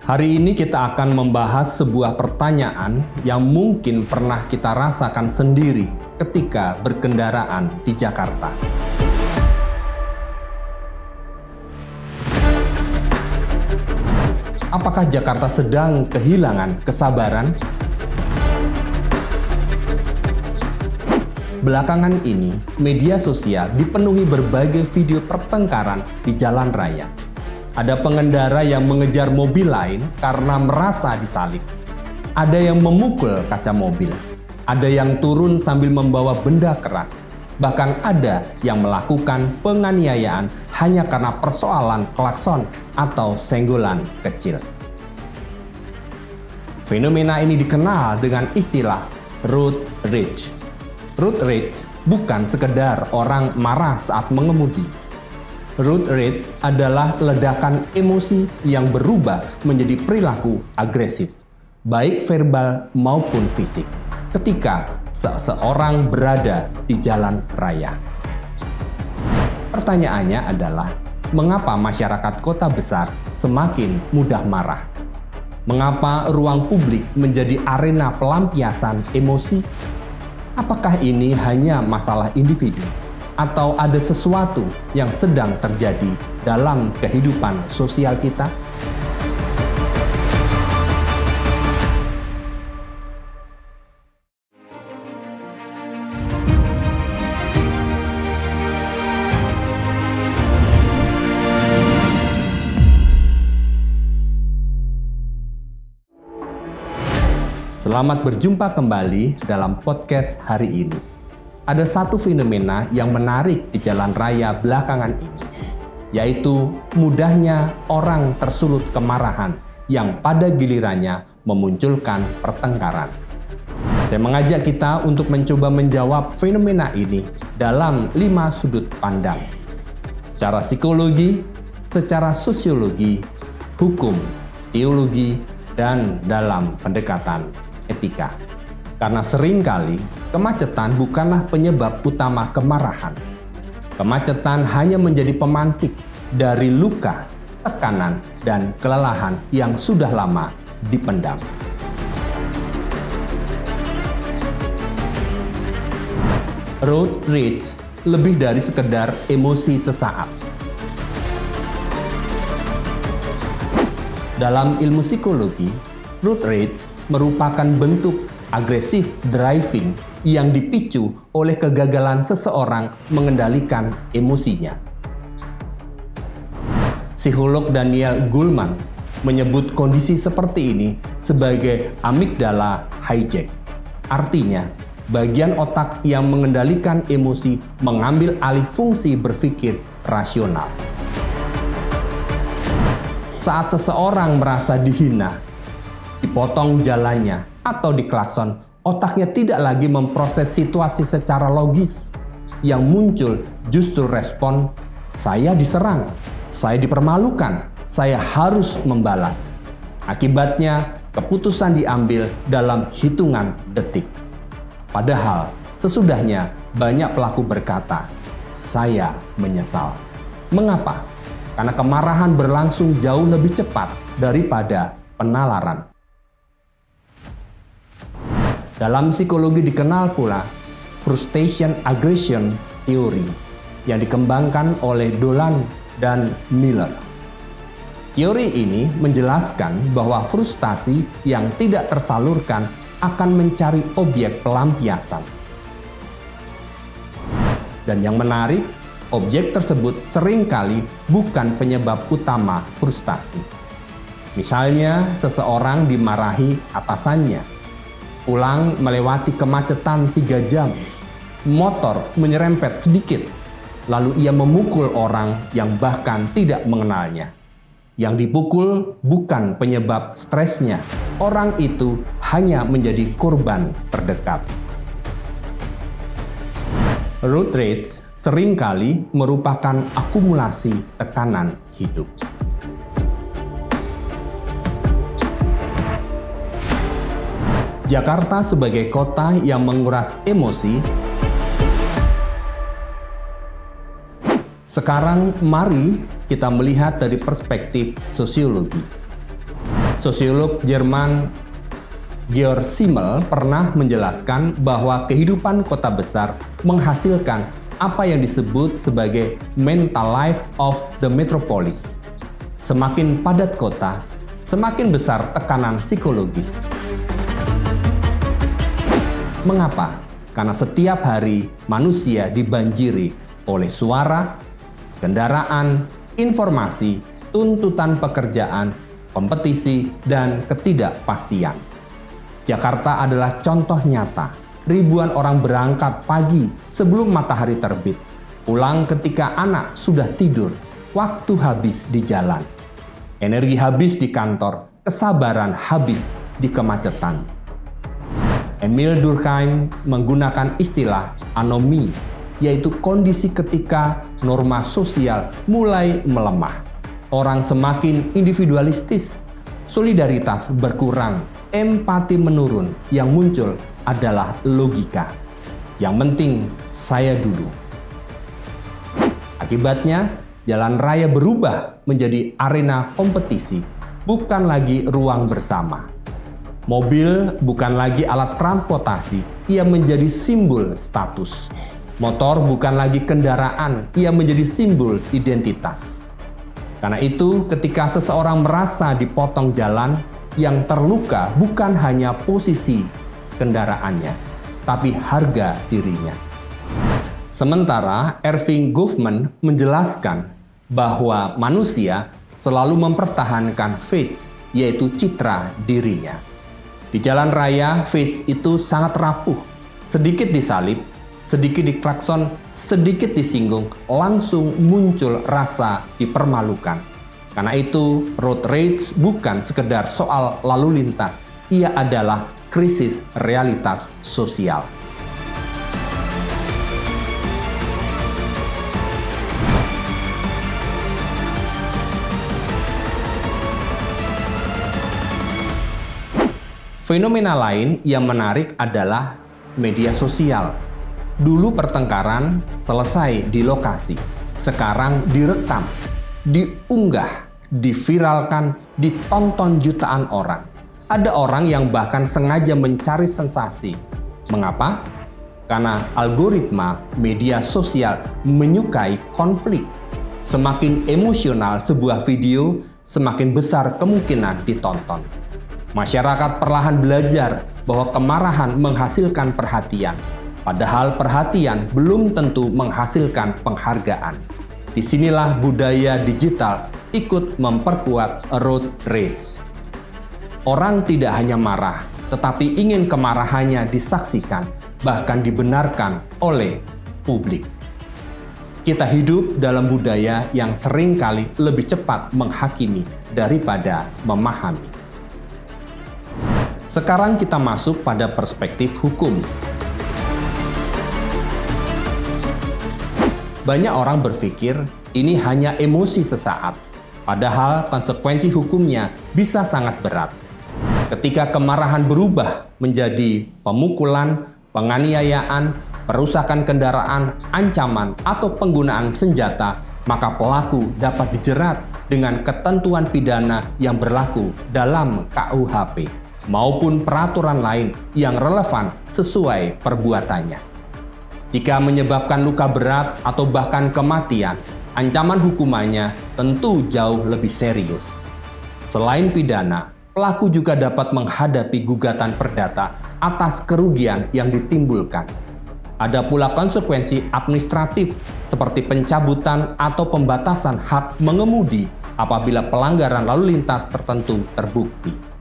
Hari ini kita akan membahas sebuah pertanyaan yang mungkin pernah kita rasakan sendiri ketika berkendaraan di Jakarta. Apakah Jakarta sedang kehilangan kesabaran? Belakangan ini, media sosial dipenuhi berbagai video pertengkaran di jalan raya. Ada pengendara yang mengejar mobil lain karena merasa disalip. Ada yang memukul kaca mobil. Ada yang turun sambil membawa benda keras. Bahkan ada yang melakukan penganiayaan hanya karena persoalan klakson atau senggolan kecil. Fenomena ini dikenal dengan istilah road rage. Road rage bukan sekedar orang marah saat mengemudi. Road rage adalah ledakan emosi yang berubah menjadi perilaku agresif, baik verbal maupun fisik, ketika seseorang berada di jalan raya. Pertanyaannya adalah, mengapa masyarakat kota besar semakin mudah marah? Mengapa ruang publik menjadi arena pelampiasan emosi? Apakah ini hanya masalah individu? Atau ada sesuatu yang sedang terjadi dalam kehidupan sosial kita? Selamat berjumpa kembali dalam podcast hari ini. Ada satu fenomena yang menarik di jalan raya belakangan ini, yaitu mudahnya orang tersulut kemarahan yang pada gilirannya memunculkan pertengkaran. Saya mengajak kita untuk mencoba menjawab fenomena ini dalam 5 sudut pandang. Secara psikologi, secara sosiologi, hukum, teologi, dan dalam pendekatan etika. Karena seringkali kemacetan bukanlah penyebab utama kemarahan. Kemacetan hanya menjadi pemantik dari luka, tekanan, dan kelelahan yang sudah lama dipendam. Road rage lebih dari sekedar emosi sesaat. Dalam ilmu psikologi, road rage merupakan bentuk agresif driving yang dipicu oleh kegagalan seseorang mengendalikan emosinya. Psikolog Daniel Goleman menyebut kondisi seperti ini sebagai amigdala hijack. Artinya, bagian otak yang mengendalikan emosi mengambil alih fungsi berpikir rasional. Saat seseorang merasa dihina, dipotong jalannya, atau diklakson, otaknya tidak lagi memproses situasi secara logis. Yang muncul justru respon, saya diserang, saya dipermalukan, saya harus membalas. Akibatnya, keputusan diambil dalam hitungan detik. Padahal, sesudahnya banyak pelaku berkata, saya menyesal. Mengapa? Karena kemarahan berlangsung jauh lebih cepat daripada penalaran. Dalam psikologi dikenal pula frustration aggression theory yang dikembangkan oleh Dolan dan Miller. Teori ini menjelaskan bahwa frustasi yang tidak tersalurkan akan mencari objek pelampiasan. Dan yang menarik, objek tersebut seringkali bukan penyebab utama frustasi. Misalnya, seseorang dimarahi atasannya, pulang melewati kemacetan 3 jam, motor menyerempet sedikit, lalu ia memukul orang yang bahkan tidak mengenalnya. Yang dipukul bukan penyebab stresnya, orang itu hanya menjadi korban terdekat. Road rage seringkali merupakan akumulasi tekanan hidup. Jakarta sebagai kota yang menguras emosi. Sekarang mari kita melihat dari perspektif sosiologi. Sosiolog Jerman Georg Simmel pernah menjelaskan bahwa kehidupan kota besar menghasilkan apa yang disebut sebagai mental life of the metropolis. Semakin padat kota, semakin besar tekanan psikologis. Mengapa? Karena setiap hari manusia dibanjiri oleh suara, kendaraan, informasi, tuntutan pekerjaan, kompetisi, dan ketidakpastian. Jakarta adalah contoh nyata. Ribuan orang berangkat pagi sebelum matahari terbit, pulang ketika anak sudah tidur, waktu habis di jalan. Energi habis di kantor, kesabaran habis di kemacetan. Emil Durkheim menggunakan istilah anomi, yaitu kondisi ketika norma sosial mulai melemah. Orang semakin individualistis, solidaritas berkurang, empati menurun, yang muncul adalah logika. Yang penting saya dulu. Akibatnya, jalan raya berubah menjadi arena kompetisi, bukan lagi ruang bersama. Mobil bukan lagi alat transportasi, ia menjadi simbol status. Motor bukan lagi kendaraan, ia menjadi simbol identitas. Karena itu, ketika seseorang merasa dipotong jalan, yang terluka bukan hanya posisi kendaraannya, tapi harga dirinya. Sementara Erving Goffman menjelaskan bahwa manusia selalu mempertahankan face, yaitu citra dirinya. Di jalan raya, face itu sangat rapuh, sedikit disalip, sedikit diklakson, sedikit disinggung, langsung muncul rasa dipermalukan. Karena itu, road rage bukan sekedar soal lalu lintas, ia adalah krisis realitas sosial. Fenomena lain yang menarik adalah media sosial. Dulu pertengkaran selesai di lokasi, sekarang direkam, diunggah, diviralkan, ditonton jutaan orang. Ada orang yang bahkan sengaja mencari sensasi. Mengapa? Karena algoritma media sosial menyukai konflik. Semakin emosional sebuah video, semakin besar kemungkinan ditonton. Masyarakat perlahan belajar bahwa kemarahan menghasilkan perhatian, padahal perhatian belum tentu menghasilkan penghargaan. Disinilah budaya digital ikut memperkuat road rage. Orang tidak hanya marah, tetapi ingin kemarahannya disaksikan, bahkan dibenarkan oleh publik. Kita hidup dalam budaya yang seringkali lebih cepat menghakimi daripada memahami. Sekarang kita masuk pada perspektif hukum. Banyak orang berpikir ini hanya emosi sesaat, padahal konsekuensi hukumnya bisa sangat berat. Ketika kemarahan berubah menjadi pemukulan, penganiayaan, perusakan kendaraan, ancaman, atau penggunaan senjata, maka pelaku dapat dijerat dengan ketentuan pidana yang berlaku dalam KUHP maupun peraturan lain yang relevan sesuai perbuatannya. Jika menyebabkan luka berat atau bahkan kematian, ancaman hukumannya tentu jauh lebih serius. Selain pidana, pelaku juga dapat menghadapi gugatan perdata atas kerugian yang ditimbulkan. Ada pula konsekuensi administratif seperti pencabutan atau pembatasan hak mengemudi apabila pelanggaran lalu lintas tertentu terbukti.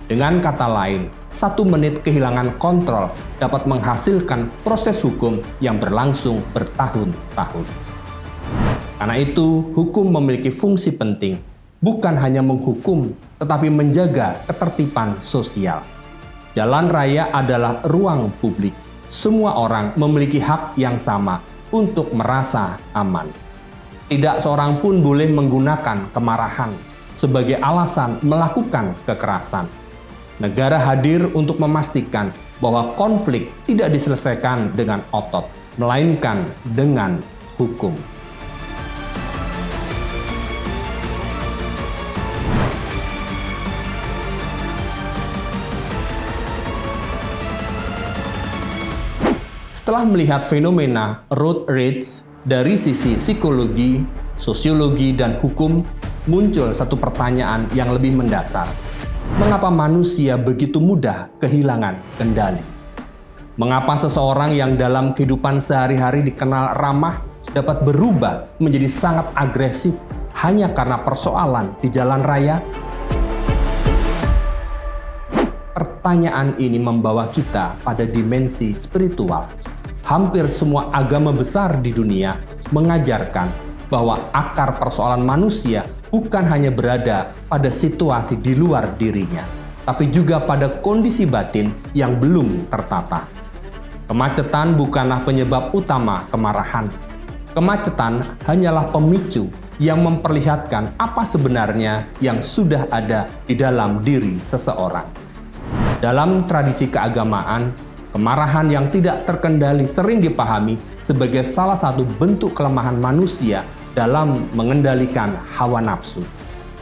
Dengan kata lain, 1 menit kehilangan kontrol dapat menghasilkan proses hukum yang berlangsung bertahun-tahun. Karena itu, hukum memiliki fungsi penting, bukan hanya menghukum, tetapi menjaga ketertiban sosial. Jalan raya adalah ruang publik. Semua orang memiliki hak yang sama untuk merasa aman. Tidak seorang pun boleh menggunakan kemarahan sebagai alasan melakukan kekerasan. Negara hadir untuk memastikan bahwa konflik tidak diselesaikan dengan otot, melainkan dengan hukum. Setelah melihat fenomena road rage dari sisi psikologi, sosiologi, dan hukum, muncul satu pertanyaan yang lebih mendasar. Mengapa manusia begitu mudah kehilangan kendali? Mengapa seseorang yang dalam kehidupan sehari-hari dikenal ramah dapat berubah menjadi sangat agresif hanya karena persoalan di jalan raya? Pertanyaan ini membawa kita pada dimensi spiritual. Hampir semua agama besar di dunia mengajarkan bahwa akar persoalan manusia bukan hanya berada pada situasi di luar dirinya, tapi juga pada kondisi batin yang belum tertata. Kemacetan bukanlah penyebab utama kemarahan. Kemacetan hanyalah pemicu yang memperlihatkan apa sebenarnya yang sudah ada di dalam diri seseorang. Dalam tradisi keagamaan, kemarahan yang tidak terkendali sering dipahami sebagai salah satu bentuk kelemahan manusia dalam mengendalikan hawa nafsu,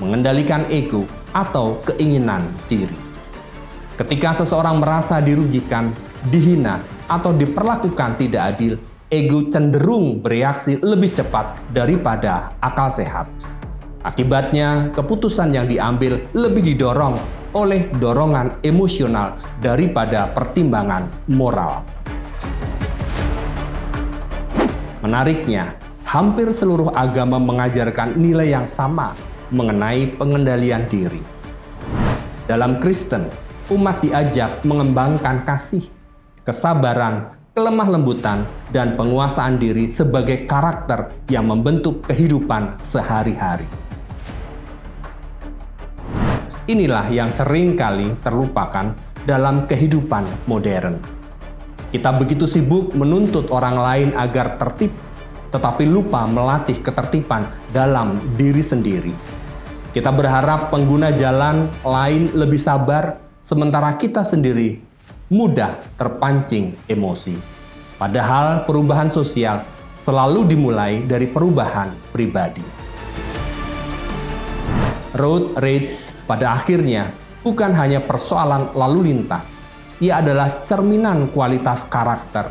mengendalikan ego, atau keinginan diri. Ketika seseorang merasa dirugikan, dihina, atau diperlakukan tidak adil, ego cenderung bereaksi lebih cepat daripada akal sehat. Akibatnya, keputusan yang diambil lebih didorong oleh dorongan emosional daripada pertimbangan moral. Menariknya, hampir seluruh agama mengajarkan nilai yang sama mengenai pengendalian diri. Dalam Kristen, umat diajak mengembangkan kasih, kesabaran, kelemah lembutan, dan penguasaan diri sebagai karakter yang membentuk kehidupan sehari-hari. Inilah yang sering kali terlupakan dalam kehidupan modern. Kita begitu sibuk menuntut orang lain agar tertib, tetapi lupa melatih ketertiban dalam diri sendiri. Kita berharap pengguna jalan lain lebih sabar, sementara kita sendiri mudah terpancing emosi. Padahal perubahan sosial selalu dimulai dari perubahan pribadi. Road rage pada akhirnya bukan hanya persoalan lalu lintas. Ia adalah cerminan kualitas karakter.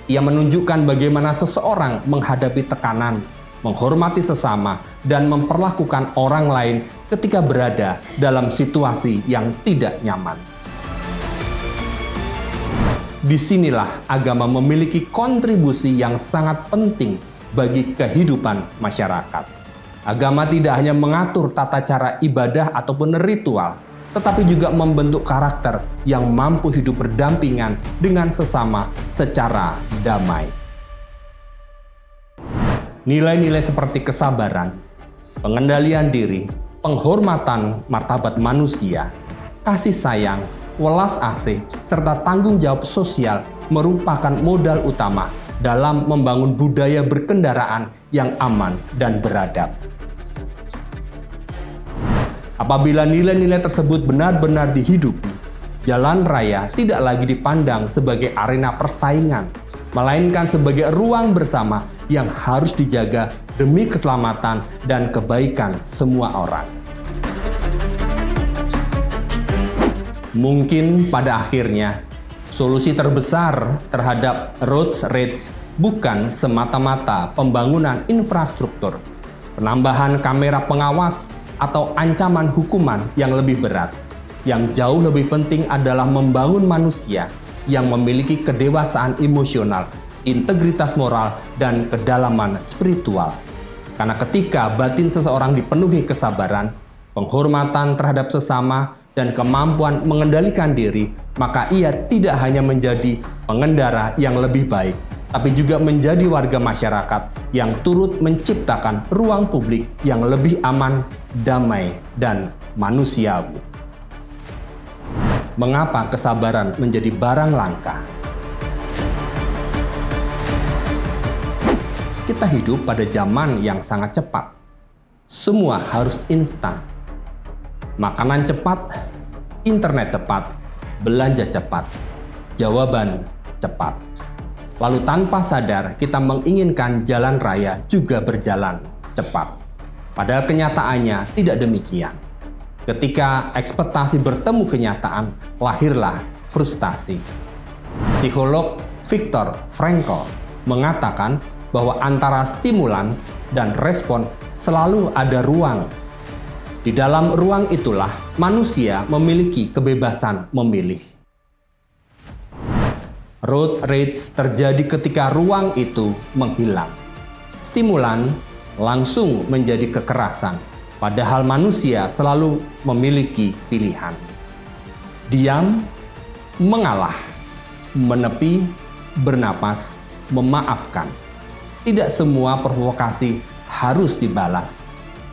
Ia menunjukkan bagaimana seseorang menghadapi tekanan, menghormati sesama, dan memperlakukan orang lain ketika berada dalam situasi yang tidak nyaman. Disinilah agama memiliki kontribusi yang sangat penting bagi kehidupan masyarakat. Agama tidak hanya mengatur tata cara ibadah ataupun ritual, tetapi juga membentuk karakter yang mampu hidup berdampingan dengan sesama secara damai. Nilai-nilai seperti kesabaran, pengendalian diri, penghormatan martabat manusia, kasih sayang, welas asih, serta tanggung jawab sosial merupakan modal utama dalam membangun budaya berkendaraan yang aman dan beradab. Apabila nilai-nilai tersebut benar-benar dihidupi, jalan raya tidak lagi dipandang sebagai arena persaingan, melainkan sebagai ruang bersama yang harus dijaga demi keselamatan dan kebaikan semua orang. Mungkin pada akhirnya, solusi terbesar terhadap road rage bukan semata-mata pembangunan infrastruktur, penambahan kamera pengawas, atau ancaman hukuman yang lebih berat. Yang jauh lebih penting adalah membangun manusia yang memiliki kedewasaan emosional, integritas moral, dan kedalaman spiritual. Karena ketika batin seseorang dipenuhi kesabaran, penghormatan terhadap sesama, dan kemampuan mengendalikan diri, maka ia tidak hanya menjadi pengendara yang lebih baik, tapi juga menjadi warga masyarakat yang turut menciptakan ruang publik yang lebih aman, damai, dan manusiawi. Mengapa kesabaran menjadi barang langka? Kita hidup pada zaman yang sangat cepat. Semua harus instan. Makanan cepat, internet cepat, belanja cepat, jawaban cepat. Lalu tanpa sadar kita menginginkan jalan raya juga berjalan cepat. Padahal kenyataannya tidak demikian. Ketika ekspektasi bertemu kenyataan, lahirlah frustasi. Psikolog Viktor Frankl mengatakan bahwa antara stimulans dan respon selalu ada ruang. Di dalam ruang itulah manusia memiliki kebebasan memilih. Road rage terjadi ketika ruang itu menghilang. Stimulan langsung menjadi kekerasan, padahal manusia selalu memiliki pilihan. Diam, mengalah, menepi, bernapas, memaafkan. Tidak semua provokasi harus dibalas.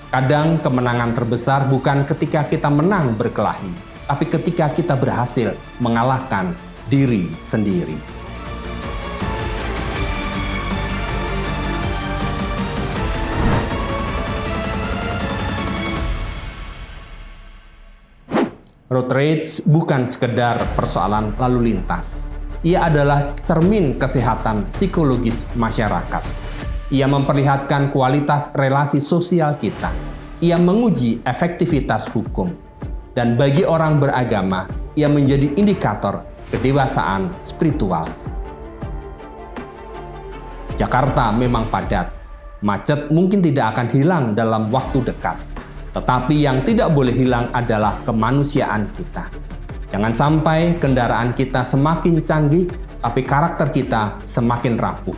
Kadang kemenangan terbesar bukan ketika kita menang berkelahi, tapi ketika kita berhasil mengalahkan diri sendiri. Road rage bukan sekedar persoalan lalu lintas. Ia adalah cermin kesehatan psikologis masyarakat. Ia memperlihatkan kualitas relasi sosial kita. Ia menguji efektivitas hukum. Dan bagi orang beragama, ia menjadi indikator kedewasaan spiritual. Jakarta memang padat. Macet mungkin tidak akan hilang dalam waktu dekat. Tetapi yang tidak boleh hilang adalah kemanusiaan kita. Jangan sampai kendaraan kita semakin canggih, tapi karakter kita semakin rapuh.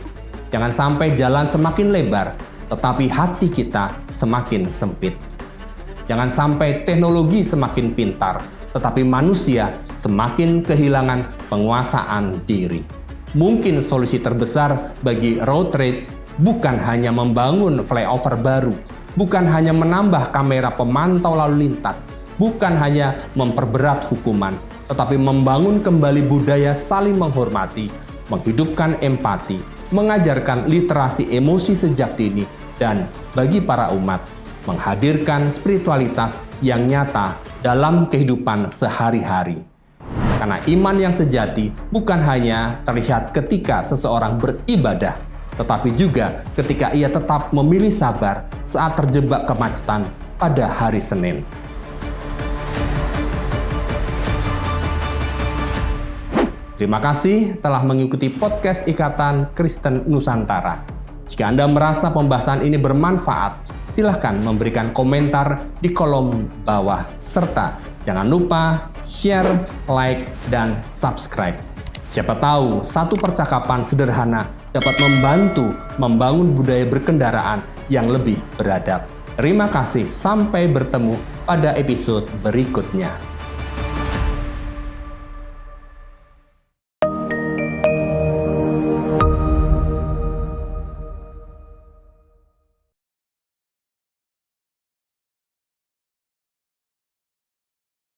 Jangan sampai jalan semakin lebar, tetapi hati kita semakin sempit. Jangan sampai teknologi semakin pintar, tetapi manusia semakin kehilangan penguasaan diri. Mungkin solusi terbesar bagi road rage bukan hanya membangun flyover baru, bukan hanya menambah kamera pemantau lalu lintas, bukan hanya memperberat hukuman, tetapi membangun kembali budaya saling menghormati, menghidupkan empati, mengajarkan literasi emosi sejak dini, dan bagi para umat, menghadirkan spiritualitas yang nyata dalam kehidupan sehari-hari. Karena iman yang sejati bukan hanya terlihat ketika seseorang beribadah, tetapi juga ketika ia tetap memilih sabar saat terjebak kemacetan pada hari Senin. Terima kasih telah mengikuti podcast Ikatan Kristen Nusantara. Jika Anda merasa pembahasan ini bermanfaat, silahkan memberikan komentar di kolom bawah, serta jangan lupa share, like, dan subscribe. Siapa tahu satu percakapan sederhana dapat membantu membangun budaya berkendaraan yang lebih beradab. Terima kasih, sampai bertemu pada episode berikutnya.